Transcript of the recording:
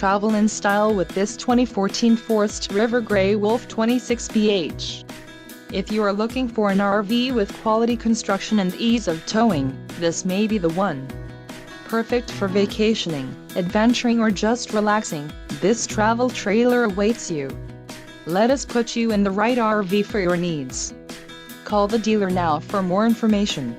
travel in style with this 2014 Forest River Grey Wolf 26BH. If you are looking for an RV with quality construction and ease of towing, this may be the one. Perfect for vacationing, adventuring or just relaxing, this travel trailer awaits you. Let us put you in the right RV for your needs. Call the dealer now for more information.